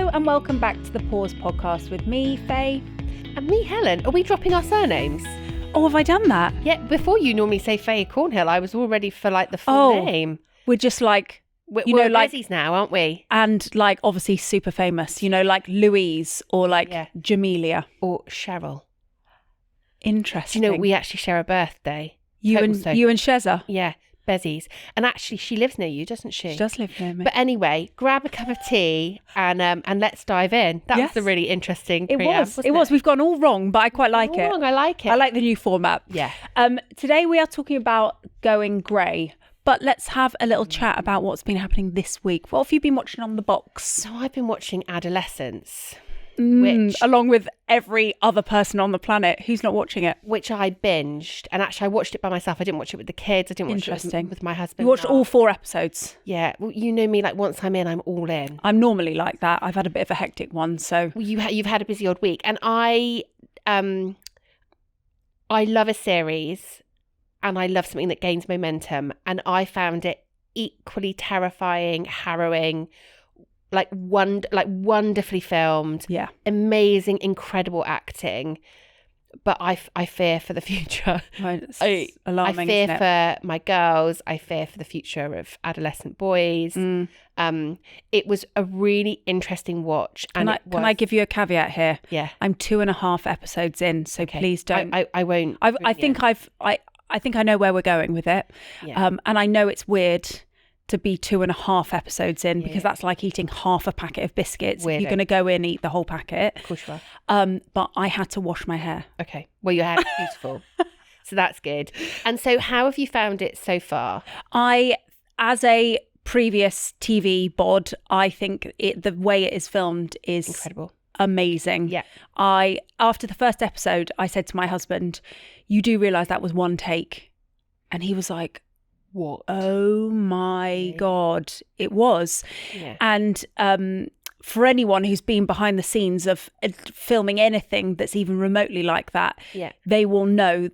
Hello and welcome back to the Pause podcast with me, Faye. And me, Helen. Are we dropping our surnames? Oh, have I done that? Yeah, before you normally say Faye Cornhill, I was all ready for like the full name. We're just like, we're like now, aren't we? And like obviously super famous, you know, like Louise or like Jamelia. Or Cheryl. Interesting. Do you know, we actually share a birthday. You and Sheza? Yeah. Bezzies. And actually she lives near you, doesn't she? She does live near me. But anyway, grab a cup of tea and let's dive in. That was a really interesting preamp, It was. We've gone all wrong, but I quite like it. I like it. I like the new format. Yeah. Today we are talking about going grey, but let's have a little chat about what's been happening this week. What have you been watching on the box? So I've been watching Adolescence. Along with every other person on the planet who's not watching it. Which I binged. And actually I watched it by myself. I didn't watch it with the kids. I didn't watch it with my husband. You watched all 4 episodes? Yeah. Well, you know me, like once I'm in, I'm all in. I'm normally like that. I've had a bit of a hectic one, so... Well, you've had a busy odd week. And I love a series and I love something that gains momentum. And I found it equally terrifying, harrowing, like wonderfully filmed, amazing, incredible acting, but I fear for the future. Right, it's alarming, I fear isn't it? for my girls. I fear for the future of adolescent boys. It was a really interesting watch. And can I give you a caveat here? Yeah, I'm 2.5 episodes in, so please don't. I won't. I think I know where we're going with it, and I know it's weird to be 2.5 episodes in because that's like eating half a packet of biscuits. If you're going to go in, eat the whole packet. Of course you are. But I had to wash my hair. Okay. Well, your hair is beautiful. So that's good. And so how have you found it so far? As a previous TV bod, I think the way it is filmed is incredible. Amazing. Yeah. After the first episode, I said to my husband, you do realise that was one take? And he was like, what? Oh my God, it was. Yeah. And for anyone who's been behind the scenes of filming anything that's even remotely like that, they will know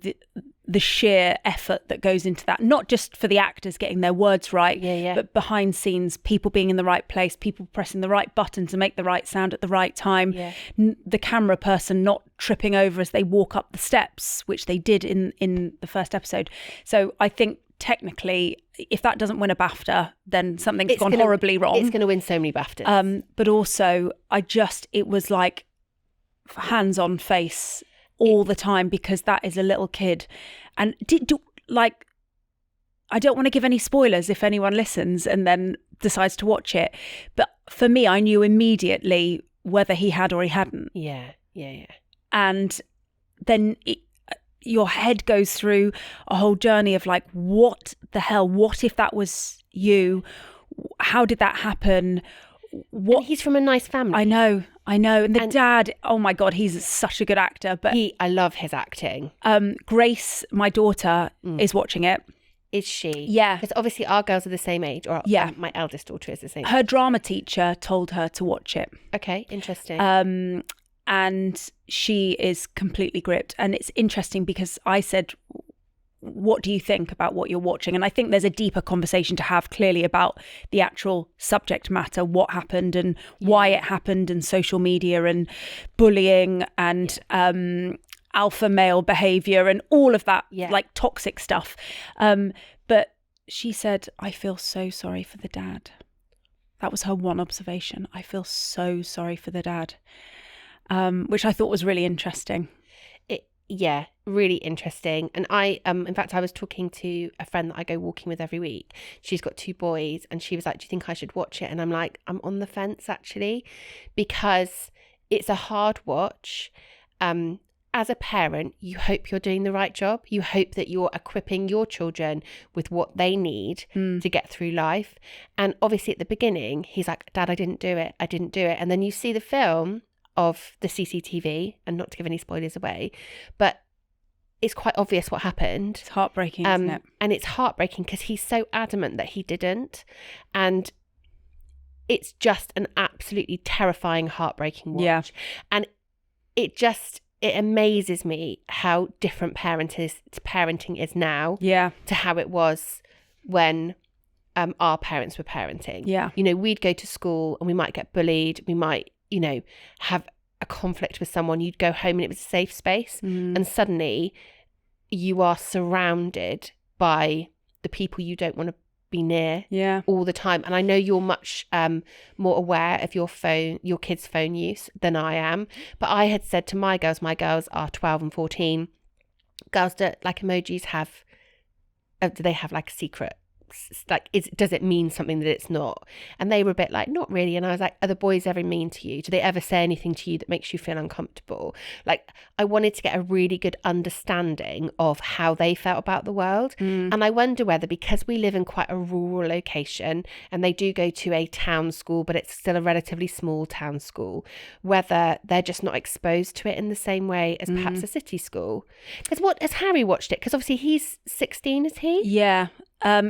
the sheer effort that goes into that, not just for the actors getting their words right, but behind scenes, people being in the right place, people pressing the right button to make the right sound at the right time, the camera person not tripping over as they walk up the steps, which they did in the first episode. So I think technically, if that doesn't win a BAFTA, then something's gone horribly wrong. It's going to win so many BAFTAs. But also, it was like hands on face all the time because that is a little kid. And I don't want to give any spoilers if anyone listens and then decides to watch it. But for me, I knew immediately whether he had or he hadn't. Yeah. And then your head goes through a whole journey of like, what the hell? What if that was you? How did that happen? And he's from a nice family. I know. And the dad, oh my God, he's such a good actor. But I love his acting. Grace, my daughter, is watching it. Is she? Yeah. Because obviously our girls are the same age. Or my eldest daughter is the same age. Her drama teacher told her to watch it. Okay, interesting. And she is completely gripped. And it's interesting because I said, what do you think about what you're watching? And I think there's a deeper conversation to have clearly about the actual subject matter, what happened and why it happened, and social media and bullying and alpha male behavior and all of that like toxic stuff. But she said, I feel so sorry for the dad. That was her one observation. I feel so sorry for the dad. Which I thought was really interesting. Really interesting. And I, in fact, I was talking to a friend that I go walking with every week. She's got 2 boys and she was like, do you think I should watch it? And I'm like, I'm on the fence actually, because it's a hard watch. As a parent, you hope you're doing the right job. You hope that you're equipping your children with what they need to get through life. And obviously at the beginning, he's like, Dad, I didn't do it. And then you see the film of the CCTV, and not to give any spoilers away, but it's quite obvious what happened. It's heartbreaking, isn't it? And it's heartbreaking because he's so adamant that he didn't. And it's just an absolutely terrifying, heartbreaking watch. Yeah. And it amazes me how different parenting is now to how it was when our parents were parenting. Yeah. You know, we'd go to school and we might get bullied. We might you know, have a conflict with someone, you'd go home and it was a safe space. And suddenly you are surrounded by the people you don't want to be near all the time. And I know you're much more aware of your kids' phone use than I am. But I had said to my girls are 12 and 14. Girls, do like emojis have, do they have like a secret? Like, does it mean something that it's not? And they were a bit like, not really. And I was like, are the boys ever mean to you? Do they ever say anything to you that makes you feel uncomfortable? Like, I wanted to get a really good understanding of how they felt about the world. And I wonder whether, because we live in quite a rural location and they do go to a town school, but it's still a relatively small town school, whether they're just not exposed to it in the same way as perhaps a city school. Because what has Harry watched it? Because obviously he's 16, is he? Yeah.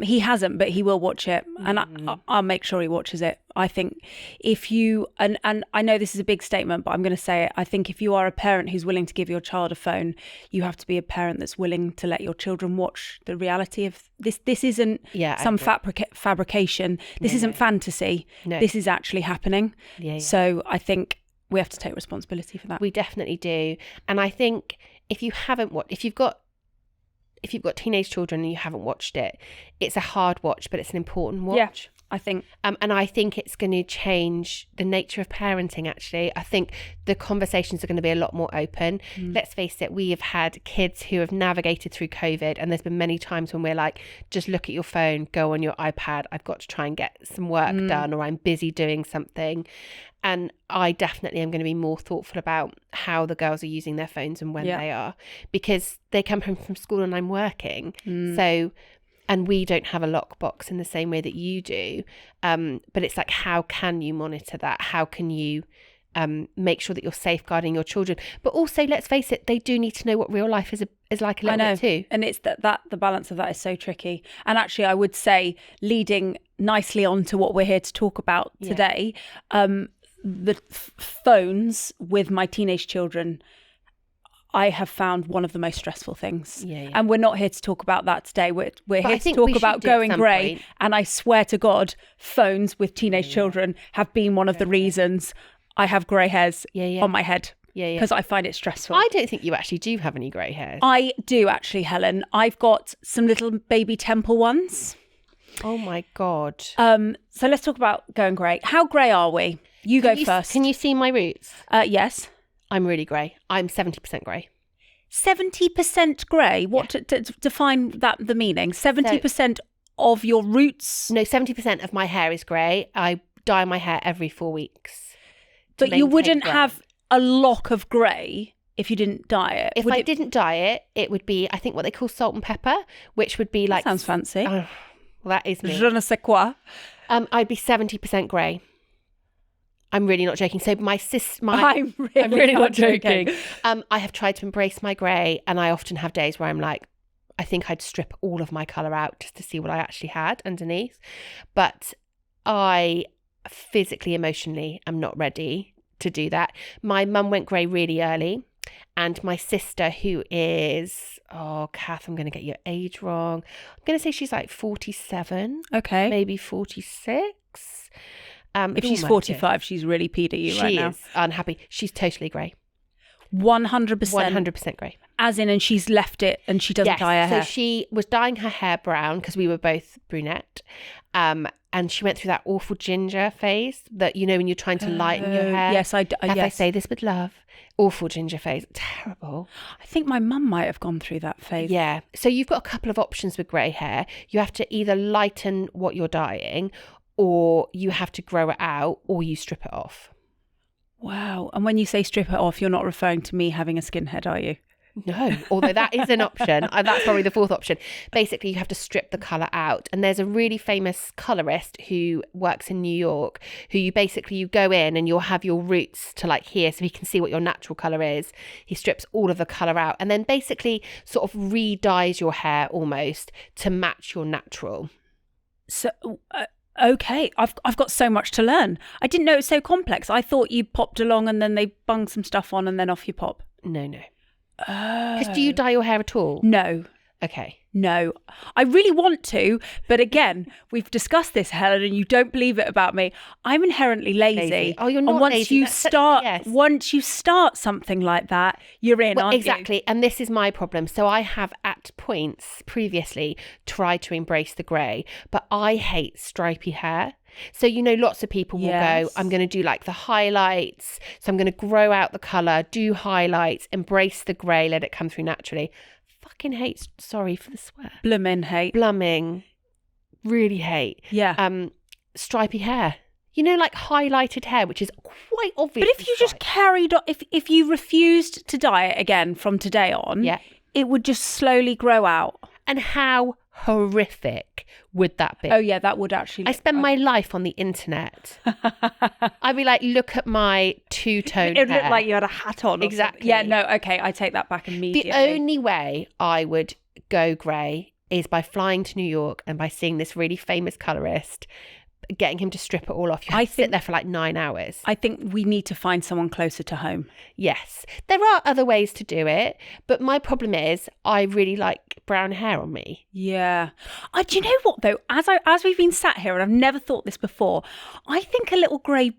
He hasn't, but he will watch it, and I'll make sure he watches it. I think if you, and I know this is a big statement, but I'm going to say it. I think if you are a parent who's willing to give your child a phone, you have to be a parent that's willing to let your children watch the reality of this. This isn't some fabrication. This isn't fantasy. No. This is actually happening. So I think we have to take responsibility for that. We definitely do. And I think if you've got teenage children and you haven't watched it, it's a hard watch, but it's an important watch. Yeah, I think. And I think it's going to change the nature of parenting, actually. I think the conversations are going to be a lot more open. Let's face it, we have had kids who have navigated through COVID, and there's been many times when we're like, just look at your phone, go on your iPad, I've got to try and get some work done, or I'm busy doing something. And I definitely am going to be more thoughtful about how the girls are using their phones and when they are, because they come home from school and I'm working. So, and we don't have a lockbox in the same way that you do. But it's like, how can you monitor that? How can you make sure that you're safeguarding your children? But also, let's face it, they do need to know what real life is like a little bit too. And it's that the balance of that is so tricky. And actually, I would say, leading nicely on to what we're here to talk about today, the phones with my teenage children, I have found one of the most stressful things. And we're not here to talk about that today. We're here to talk about going grey. And I swear to God, phones with teenage children have been one of the reasons I have grey hairs on my head. Because I find it stressful. I don't think you actually do have any grey hairs. I do actually, Helen. I've got some little baby temple ones. Oh my God. So let's talk about going grey. How grey are we? You go first. Can you see my roots? Yes. I'm really grey. I'm 70% grey. 70% grey? What, to define that, the meaning? 70% of your roots? No, 70% of my hair is grey. I dye my hair every 4 weeks. But you wouldn't have a lock of grey if you didn't dye it? If I didn't dye it, it would be, I think, what they call salt and pepper, which would be like... That sounds fancy. Well, that is me. Je ne sais quoi. I'd be 70% grey. I'm really not joking. So I'm really not joking. I have tried to embrace my grey, and I often have days where I'm like, I think I'd strip all of my colour out just to see what I actually had underneath. But I physically, emotionally am not ready to do that. My mum went grey really early, and my sister, who is, Kath, I'm going to get your age wrong. I'm going to say she's like 47. Okay. Maybe 46. If she's 45, she's really peed at you right now. She is unhappy. She's totally grey. 100%. 100% grey. As in, and she's left it and she doesn't dye her hair. So she was dyeing her hair brown because we were both brunette. And she went through that awful ginger phase that, you know, when you're trying to lighten your hair. Yes, I say this with love. Awful ginger phase. Terrible. I think my mum might have gone through that phase. Yeah. So you've got a couple of options with grey hair. You have to either lighten what you're dyeing, or you have to grow it out, or you strip it off. Wow. And when you say strip it off, you're not referring to me having a skinhead, are you? No, although that is an option. That's probably the fourth option. Basically, you have to strip the colour out. And there's a really famous colourist who works in New York, who you go in and you'll have your roots to like here so he can see what your natural colour is. He strips all of the colour out and then basically sort of re-dyes your hair almost to match your natural. So... Okay, I've got so much to learn. I didn't know it was so complex. I thought you popped along and then they bung some stuff on and then off you pop. No. Because do you dye your hair at all? No. Okay. No, I really want to, but again, we've discussed this, Helen, and you don't believe it about me. I'm inherently lazy. Oh, you're not and once lazy. you once you start something like that, you're in, aren't exactly. you? And this is my problem. So I have at points previously tried to embrace the grey, but I hate stripy hair. So, lots of people will go, I'm going to do like the highlights. So I'm going to grow out the colour, do highlights, embrace the grey, let it come through naturally. Fucking hate, sorry for the swear. Blumming. Really hate. Yeah. Stripy hair. Like highlighted hair, which is quite obvious. But if you just carried on, if you refused to dye it again from today on, it would just slowly grow out. And how horrific would that be? Oh yeah, that would actually. I spend my life on the internet. I'd be like, look at my two-tone hair. It would look like you had a hat on. Exactly. Yeah, no, okay, I take that back immediately. The only way I would go grey is by flying to New York and by seeing this really famous colourist, getting him to strip it all off. You have to sit there for like 9 hours. I think we need to find someone closer to home. Yes. There are other ways to do it, but my problem is I really like brown hair on me. Yeah. Do you know what though? As we've been sat here, and I've never thought this before, I think a little grey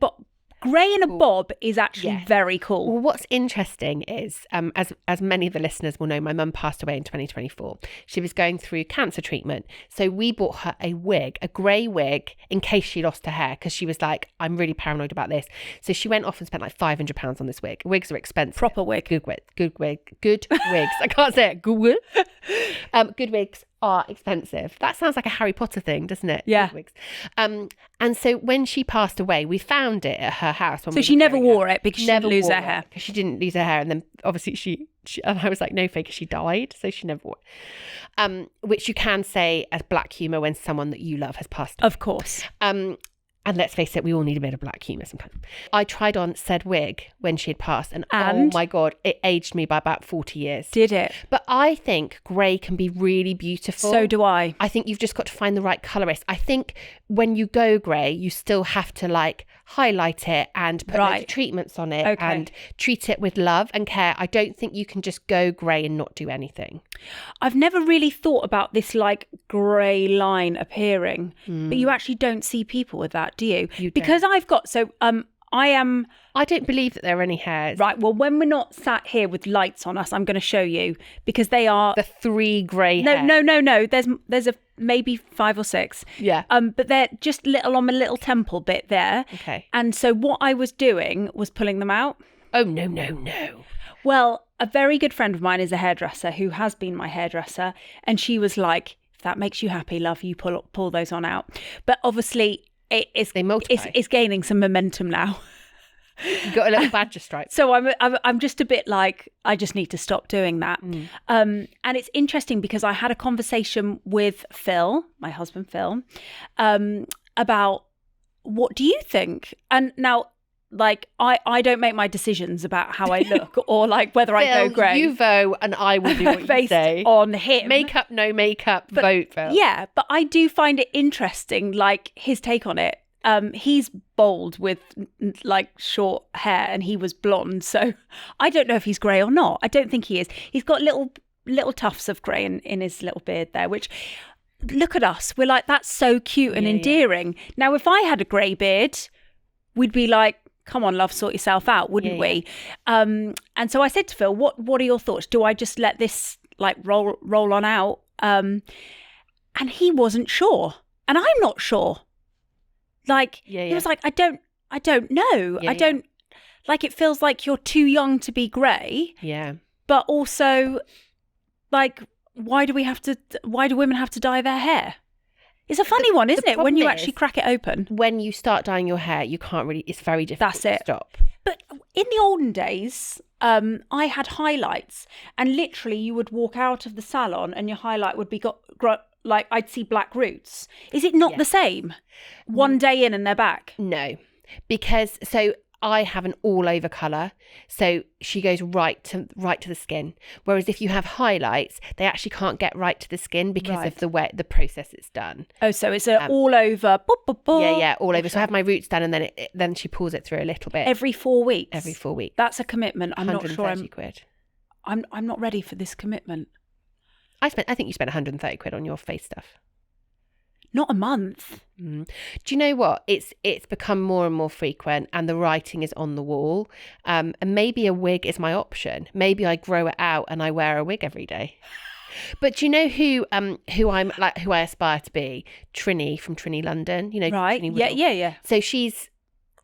in a bob is actually very cool. Well, what's interesting is, as many of the listeners will know, my mum passed away in 2024. She was going through cancer treatment. So we bought her a wig, a grey wig, in case she lost her hair, because she was like, I'm really paranoid about this. So she went off and spent like £500 on this wig. Wigs are expensive. Proper wig. Good wigs. I can't say it. Good wig. Good wigs are expensive. That sounds like a Harry Potter thing, doesn't it? Yeah. Wigs. And so when she passed away, we found it at her house. So she never wore it because she didn't lose her hair. Because she didn't lose her hair. And then obviously she and I was like, no, Faye, because she died. So she never wore it. Which you can say as black humour when someone that you love has passed away. Of course. And let's face it, we all need a bit of black humour sometimes. I tried on said wig when she had passed, and oh my God, it aged me by about 40 years. Did it? But I think grey can be really beautiful. So do I. I think you've just got to find the right colourist. I think when you go grey, you still have to like highlight it and put loads of treatments on it and treat it with love and care. I don't think you can just go grey and not do anything. I've never really thought about this like grey line appearing, but you actually don't see people with that, do you? Because I've got, I don't believe that there are any hairs. Right, well, when we're not sat here with lights on us, I'm going to show you, because they are... The 3 grey hairs. No. There's a maybe 5 or 6. Yeah. But they're just little on my little temple bit there. Okay. And so what I was doing was pulling them out. Oh, no. Well, a very good friend of mine is a hairdresser who has been my hairdresser. And she was like, if that makes you happy, love, you pull those on out. But obviously... It's gaining some momentum now. You've got a little badger stripe. So I'm just a bit like, I just need to stop doing that. And it's interesting because I had a conversation with Phil, my husband Phil, about what do you think? And now, like, I don't make my decisions about how I look or like whether I go grey. You vote and I will do what you say. On him. Makeup, no makeup, vote Phil. Yeah, but I do find it interesting, like his take on it. He's bold with like short hair and he was blonde. So I don't know if he's grey or not. I don't think he is. He's got little tufts of grey in his little beard there, which... Look at us. We're like, that's so cute and endearing. Yeah. Now, if I had a grey beard, we'd be like, come on, love, sort yourself out, wouldn't we? And so I said to Phil, what are your thoughts? Do I just let this like roll on out? And he wasn't sure. And I'm not sure. Like, he was like, I don't know. I don't, like, it feels like you're too young to be grey. Yeah. But also, like... Why do women have to dye their hair? It's a funny one, isn't it? When you actually crack it open. When you start dyeing your hair, you can't really, it's very difficult to stop. But in the olden days, I had highlights and literally you would walk out of the salon and your highlight would be like I'd see black roots. Is it not the same? One day in and they're back? No, because I have an all over colour, so she goes right to the skin. Whereas if you have highlights, they actually can't get right to the skin because of the process it's done. Oh, so it's all over. Yeah, all over. So I have my roots done, and then she pulls it through a little bit every 4 weeks. Every 4 weeks. That's a commitment. I'm not sure. £130. I'm not ready for this commitment. I think you spent 130 quid on your face stuff. Not a month. Do you know what? It's become more and more frequent, and the writing is on the wall. And maybe a wig is my option. Maybe I grow it out and I wear a wig every day. But do you know who I aspire to be? Trini from Trini London. You know, Right? Trini Yeah. So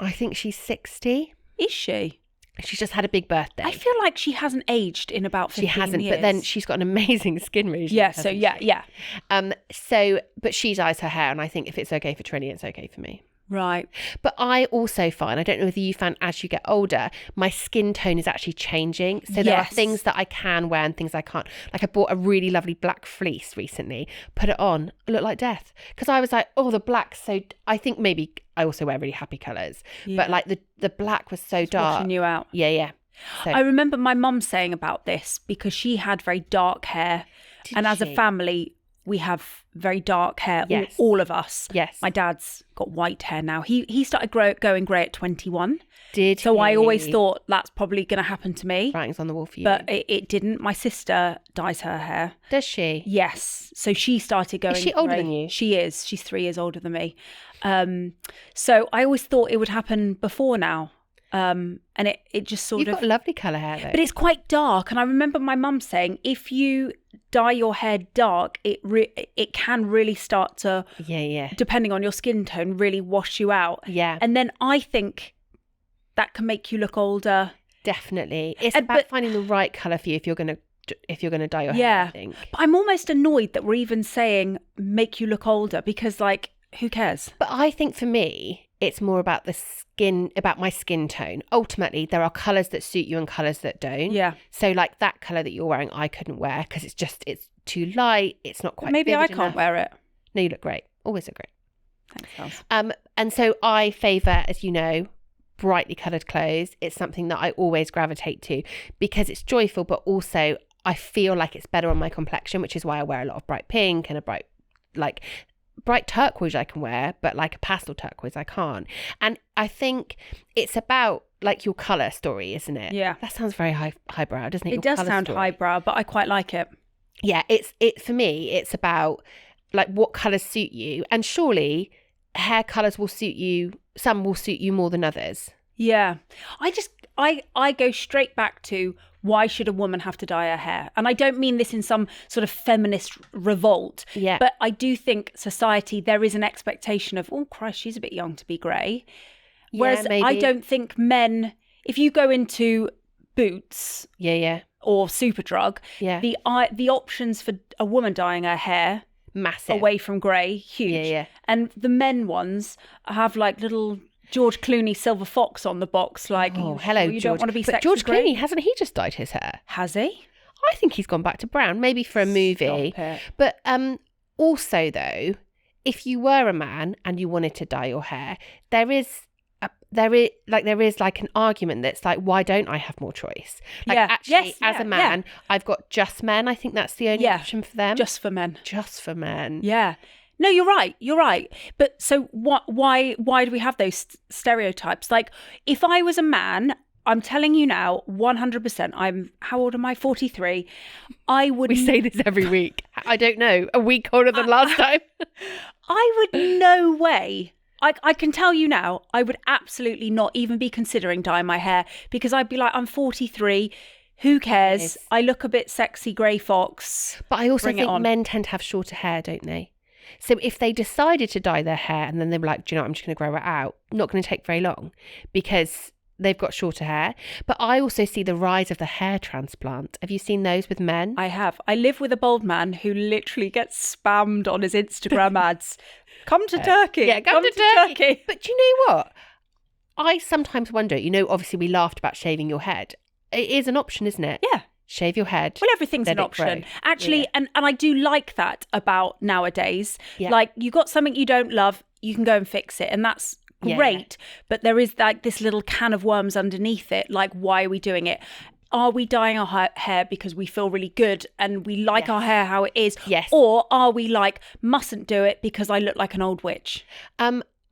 I think she's 60. Is she? She's just had a big birthday. I feel like she hasn't aged in about 15 years. She hasn't, but then she's got an amazing skin regime. Yeah, so yeah. But she dyes her hair, and I think if it's okay for Trini, it's okay for me. Right. But I also find, I don't know whether you find as you get older, my skin tone is actually changing. So there are things that I can wear and things I can't. Like I bought a really lovely black fleece recently, put it on, it looked like death. Because I was like, oh, the black's so, I think maybe I also wear really happy colours. Yeah. But like the black was so dark. Washing you out. Yeah. So, I remember my mum saying about this because she had very dark hair. As a family, we have very dark hair, all of us. Yes. My dad's got white hair now. He started going grey at 21. So I always thought that's probably going to happen to me. Writing's on the wall for you. But it didn't. My sister dyes her hair. Does she? Yes. So she started going grey. Is she older than you? She is. She's 3 years older than me. So I always thought it would happen before now. And it just sort of... You've got lovely colour hair though. But it's quite dark. And I remember my mum saying, if you dye your hair dark, it can really start to, depending on your skin tone, really wash you out. Yeah. And then I think that can make you look older. Definitely. It's about finding the right colour for you if you're going to dye your hair, I think. But I'm almost annoyed that we're even saying make you look older because, like, who cares? But I think for me, it's more about the skin, about my skin tone. Ultimately, there are colours that suit you and colours that don't. Yeah. So like that colour that you're wearing, I couldn't wear because it's too light. It's not quite Maybe I can't enough. wear it. No, you look great. Always look great. Thanks, Alice. And so I favour, as you know, brightly coloured clothes. It's something that I always gravitate to because it's joyful, but also I feel like it's better on my complexion, which is why I wear a lot of bright pink and a bright turquoise I can wear, but like a pastel turquoise I can't. And I think it's about like your colour story, isn't it? Yeah. That sounds very highbrow, doesn't it? It does sound highbrow, but I quite like it. Yeah, for me, it's about like what colours suit you. And surely hair colours will suit you. Some will suit you more than others. Yeah. I go straight back to why should a woman have to dye her hair? And I don't mean this in some sort of feminist revolt. Yeah. But I do think society, there is an expectation of, oh, Christ, she's a bit young to be grey. Whereas maybe. I don't think men, if you go into Boots or Superdrug, the options for a woman dyeing her hair, massive, away from grey, huge. Yeah. And the men ones have like little George Clooney silver fox on the box, like, oh, hello, you George. don't want to be but sexy George grey? Clooney, hasn't he just dyed his hair? Has he? I think he's gone back to brown, maybe for a movie. Stop it. But also though, if you were a man and you wanted to dye your hair, there is like an argument that's like, why don't I have more choice? Like actually, as a man, I've got just men. I think that's the only option for them. Just for men. Just for men. Yeah. No, you're right. But so why do we have those stereotypes? Like, if I was a man, I'm telling you now, 100%, how old am I? 43. I would... We say this every week. I don't know, a week older than last time. I would no way... I can tell you now, I would absolutely not even be considering dyeing my hair because I'd be like, I'm 43. Who cares? Yes. I look a bit sexy, grey fox. But I also think men tend to have shorter hair, don't they? So if they decided to dye their hair and then they were like, do you know what, I'm just going to grow it out, not going to take very long because they've got shorter hair. But I also see the rise of the hair transplant. Have you seen those with men? I have. I live with a bald man who literally gets spammed on his Instagram ads. Come to Turkey. Yeah, come to Turkey. But do you know what? I sometimes wonder, you know, obviously we laughed about shaving your head. It is an option, isn't it? Yeah. Shave your head. Well, everything's an option. Actually, and I do like that about nowadays. Yeah. Like, you got something you don't love, you can go and fix it. And that's great. But there is like this little can of worms underneath it. Like, why are we doing it? Are we dyeing our hair because we feel really good and we like our hair how it is? Yes. Or are we like, mustn't do it because I look like an old witch?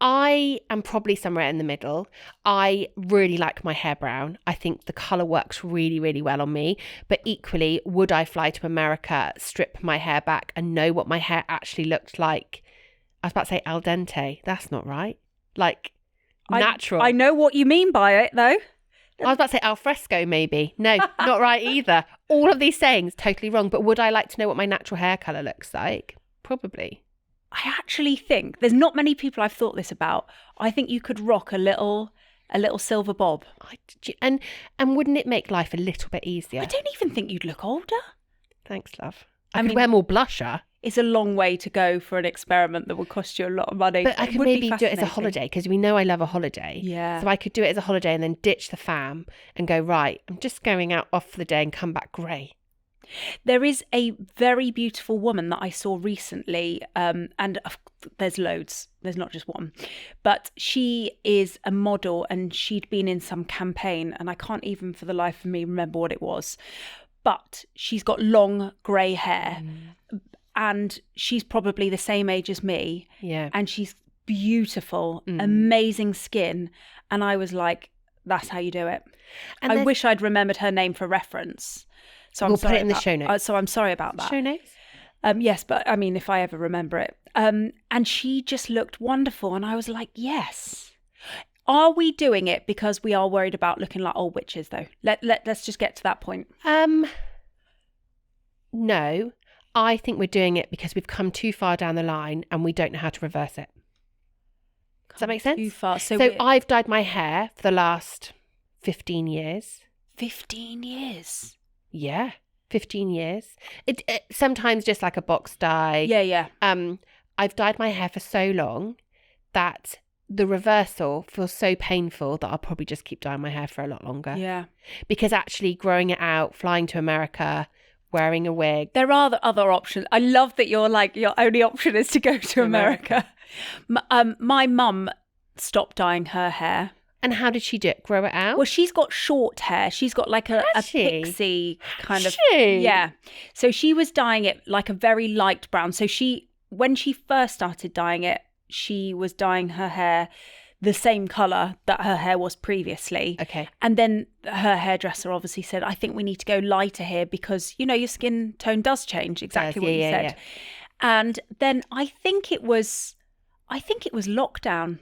I am probably somewhere in the middle. I really like my hair brown. I think the colour works really, really well on me. But equally, would I fly to America, strip my hair back and know what my hair actually looked like? I was about to say al dente. That's not right. Like natural. I know what you mean by it, though. I was about to say al fresco, maybe. No, not right either. All of these sayings, totally wrong. But would I like to know what my natural hair colour looks like? Probably. I actually think there's not many people I've thought this about. I think you could rock a little silver bob. And wouldn't it make life a little bit easier? I don't even think you'd look older. Thanks, love. I could wear more blusher. It's a long way to go for an experiment that would cost you a lot of money. But I could maybe do it as a holiday, because we know I love a holiday. Yeah. So I could do it as a holiday and then ditch the fam and go, right, I'm just going out off for the day and come back grey. There is a very beautiful woman that I saw recently, and there's loads. There's not just one. But she is a model and she'd been in some campaign, and I can't even for the life of me remember what it was. But she's got long grey hair and she's probably the same age as me. Yeah. And she's beautiful, amazing skin. And I was like, that's how you do it. And I wish I'd remembered her name for reference. So we'll put it in the show notes. So I'm sorry about that. Show notes? Yes, but I mean, if I ever remember it. And she just looked wonderful. And I was like, yes. Are we doing it because we are worried about looking like old witches, though? Let's just get to that point. No, I think we're doing it because we've come too far down the line and we don't know how to reverse it. Does that make sense? Too far. So I've dyed my hair for the last 15 years. 15 years? Yeah, 15 years. It sometimes just like a box dye. Yeah. I've dyed my hair for so long that the reversal feels so painful that I'll probably just keep dyeing my hair for a lot longer. Yeah. Because actually growing it out, flying to America, wearing a wig. There are the other options. I love that you're like, your only option is to go to America. My mum stopped dyeing her hair. And how did she do it? Grow it out? Well, she's got short hair. She's got like a pixie kind of. She? Yeah. So she was dyeing it like a very light brown. So when she first started dyeing it, she was dyeing her hair the same colour that her hair was previously. Okay. And then her hairdresser obviously said, I think we need to go lighter here because, you know, your skin tone does change. Exactly what you said. Yeah. And then I think it was lockdown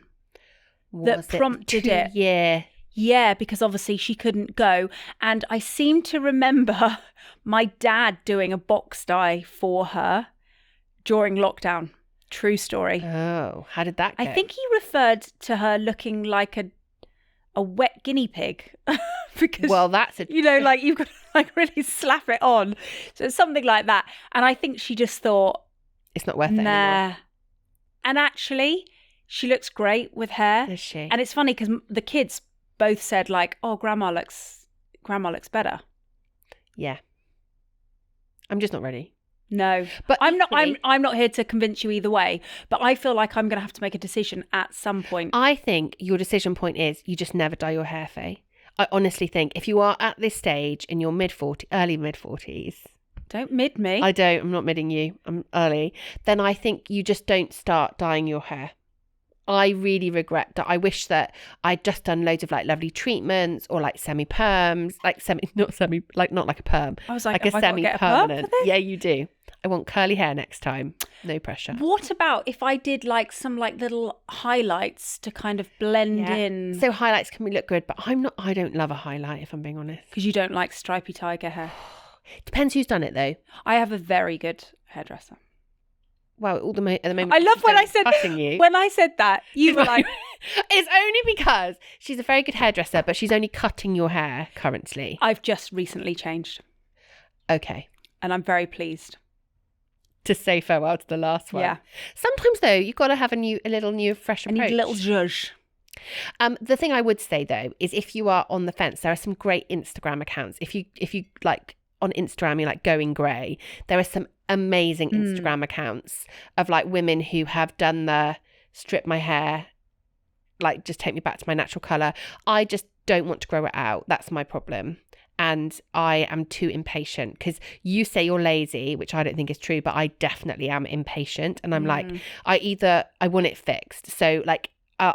that prompted it. Yeah. Yeah, because obviously she couldn't go. And I seem to remember my dad doing a box dye for her during lockdown. True story. Oh, how did that go? I think he referred to her looking like a wet guinea pig. Because, well, that's you know, like you've got to like really slap it on. So it's something like that. And I think she just thought, it's not worth it anymore. And actually, she looks great with hair. Does she? And it's funny because the kids both said like, oh, grandma looks better. Yeah. I'm just not ready. No, but I'm not here to convince you either way, but I feel like I'm going to have to make a decision at some point. I think your decision point is you just never dye your hair, Faye. I honestly think if you are at this stage in your early mid-40s. Don't mid me. I'm not midding you. I'm early. Then I think you just don't start dyeing your hair. I really regret that. I wish that I'd just done loads of like lovely treatments or like semi-perms, not like a perm. I was like a semi-permanent. Yeah, you do. I want curly hair next time. No pressure. What about if I did like some like little highlights to kind of blend in? So highlights can look good, but I don't love a highlight if I'm being honest. Because you don't like stripy tiger hair. Depends who's done it though. I have a very good hairdresser. Well, at the moment, I love when I said that. You were like, it's only because she's a very good hairdresser, but she's only cutting your hair currently. I've just recently changed. Okay, and I'm very pleased to say farewell to the last one. Yeah. Sometimes though, you've got to have a little new fresh approach. I need a little zhuzh. The thing I would say though is if you are on the fence, there are some great Instagram accounts. If you like on Instagram, you're like going grey. There are some amazing Instagram accounts of like women who have done the strip my hair, like just take me back to my natural colour. I just don't want to grow it out. That's my problem. And I am too impatient because you say you're lazy, which I don't think is true, but I definitely am impatient. And I'm like, I want it fixed. So like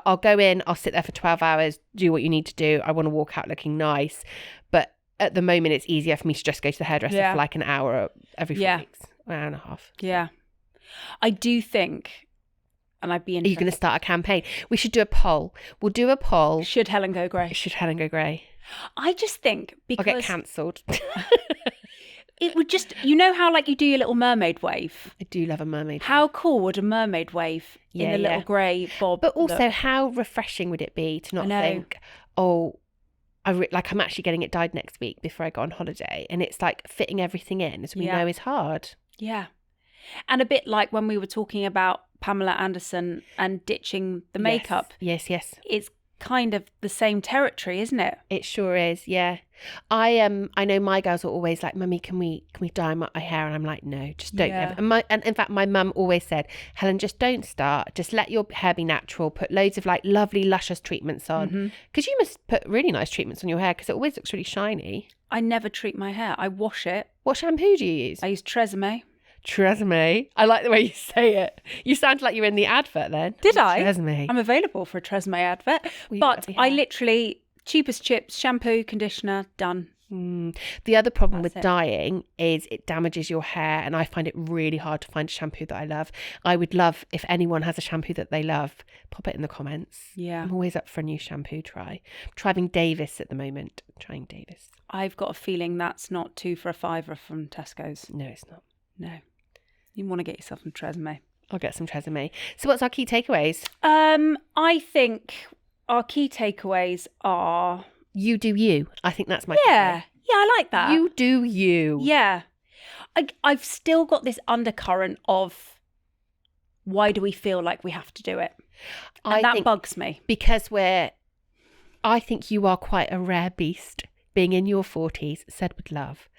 I'll go in, I'll sit there for 12 hours, do what you need to do. I want to walk out looking nice. But at the moment, it's easier for me to just go to the hairdresser for like an hour every 4 weeks, an hour and a half. Yeah. I do think, and I'd be interested. Are you going to start a campaign? We should do a poll. We'll do a poll. Should Helen go grey? Should Helen go grey? I just think because... I'll get cancelled. It would just, you know how like you do your little mermaid wave? I do love a mermaid. How cool would a mermaid wave in a little grey bob But also, look? how refreshing would it be to not think, oh, I'm actually getting it dyed next week before I go on holiday. And it's like fitting everything in, as we know is hard. Yeah. And a bit like when we were talking about Pamela Anderson and ditching the makeup. Yes. It's kind of the same territory, isn't it? It sure is, yeah. I know my girls are always like, Mummy, can we dye my hair? And I'm like, no, just don't ever. And in fact, my mum always said, Helen, just don't start. Just let your hair be natural. Put loads of like lovely, luscious treatments on. Because you must put really nice treatments on your hair because it always looks really shiny. I never treat my hair. I wash it. What shampoo do you use? I use Tresemme. Tresemme. I like the way you say it. You sound like you're in the advert then. Did I? Tresemme. I'm available for a Tresemme advert. But I literally, cheapest chips, shampoo, conditioner, done. The other problem with dyeing is it damages your hair, and I find it really hard to find a shampoo that I love. I would love if anyone has a shampoo that they love, pop it in the comments. Yeah. I'm always up for a new shampoo try. I'm trying Davis at the moment. Trying Davis. I've got a feeling that's not 2 for $5 from Tesco's. No, it's not. No. You want to get yourself some Tresemme. I'll get some Tresemme. So what's our key takeaways? I think our key takeaways are... You do you. I think that's my takeaway. Yeah, I like that. You do you. Yeah. I've still got this undercurrent of why do we feel like we have to do it? And that bugs me. Because I think you are quite a rare beast, being in your 40s, said with love.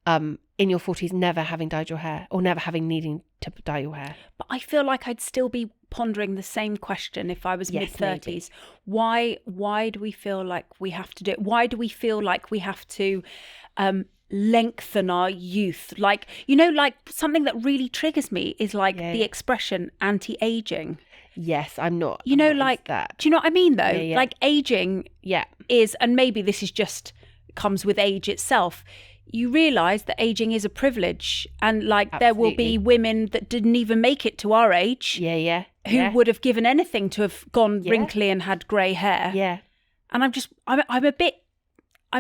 In your 40s, never having dyed your hair or never having needing to dye your hair. But I feel like I'd still be pondering the same question if I was mid-30s. Why do we feel like we have to do it? Why do we feel like we have to lengthen our youth? Like, you know, like something that really triggers me is like the expression anti-aging. Yes, I'm not. You know, like that. Do you know what I mean though? Yeah. Like aging is, and maybe this is just comes with age itself. You realise that aging is a privilege, and like there will be women that didn't even make it to our age. Who would have given anything to have gone wrinkly and had grey hair. Yeah. And I'm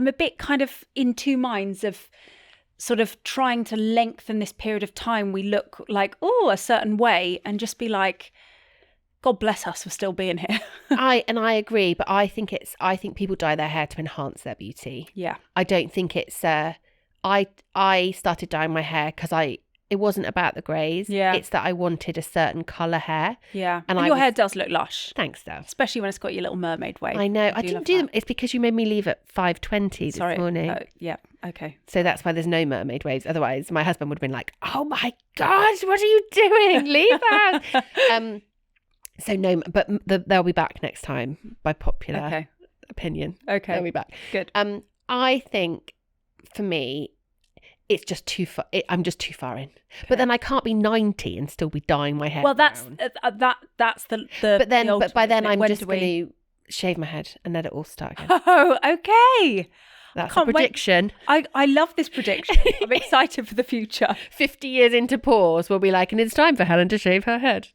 a bit kind of in two minds of sort of trying to lengthen this period of time we look like, a certain way, and just be like, God bless us for still being here. I agree, but I think people dye their hair to enhance their beauty. Yeah. I don't think it's I started dyeing my hair because it wasn't about the greys. Yeah. It's that I wanted a certain colour hair. Yeah. And your hair does look lush. Thanks, Dove. Especially when it's got your little mermaid wave. I know. I didn't do them. It's because you made me leave at 5:20 this morning. Yeah. Okay. So that's why there's no mermaid waves. Otherwise, my husband would have been like, "Oh my gosh, what are you doing? Leave us." So no, but they'll be back next time by popular opinion. Okay. They'll be back. Good. I think for me, it's just too far. I'm just too far in. Okay. But then I can't be 90 and still be dyeing my hair. Well, that's the. But by then I'm just going to shave my head and let it all start again. Oh, okay. That's a prediction. I love this prediction. I'm excited for the future. 50 years into pause, we'll be like, and it's time for Helen to shave her head.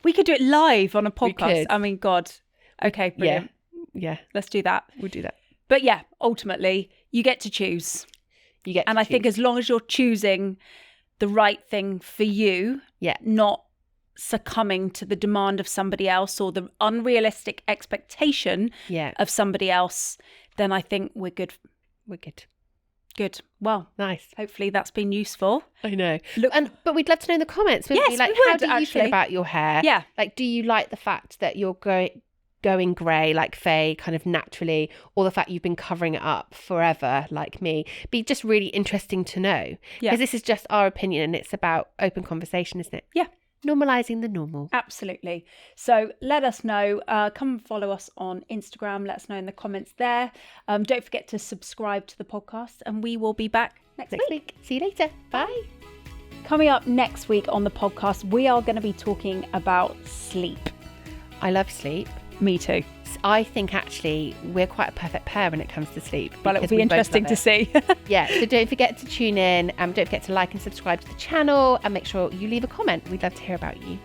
We could do it live on a podcast. I mean, God. Okay, brilliant. Yeah. Let's do that. We'll do that. But yeah, ultimately, you get to choose. I think as long as you're choosing the right thing for you, not succumbing to the demand of somebody else or the unrealistic expectation of somebody else, then I think we're good. We're good. Good. Well, nice. Hopefully that's been useful. I know. But we'd love to know in the comments. Yes, we would, how do you feel about your hair? Yeah. Like, do you like the fact that you're going grey like Faye kind of naturally, or the fact you've been covering it up forever like me? Be just really interesting to know. Because this is just our opinion and it's about open conversation, isn't it? Yeah. Normalising the normal. Absolutely. So let us know. Come and follow us on Instagram. Let us know in the comments there. Don't forget to subscribe to the podcast, and we will be back next week. See you later. Bye. Coming up next week on the podcast, we are going to be talking about sleep. I love sleep. Me too. I think actually we're quite a perfect pair when it comes to sleep. Well, it'll be interesting to see. Yeah, so don't forget to tune in. Don't forget to like and subscribe to the channel, and make sure you leave a comment. We'd love to hear about you.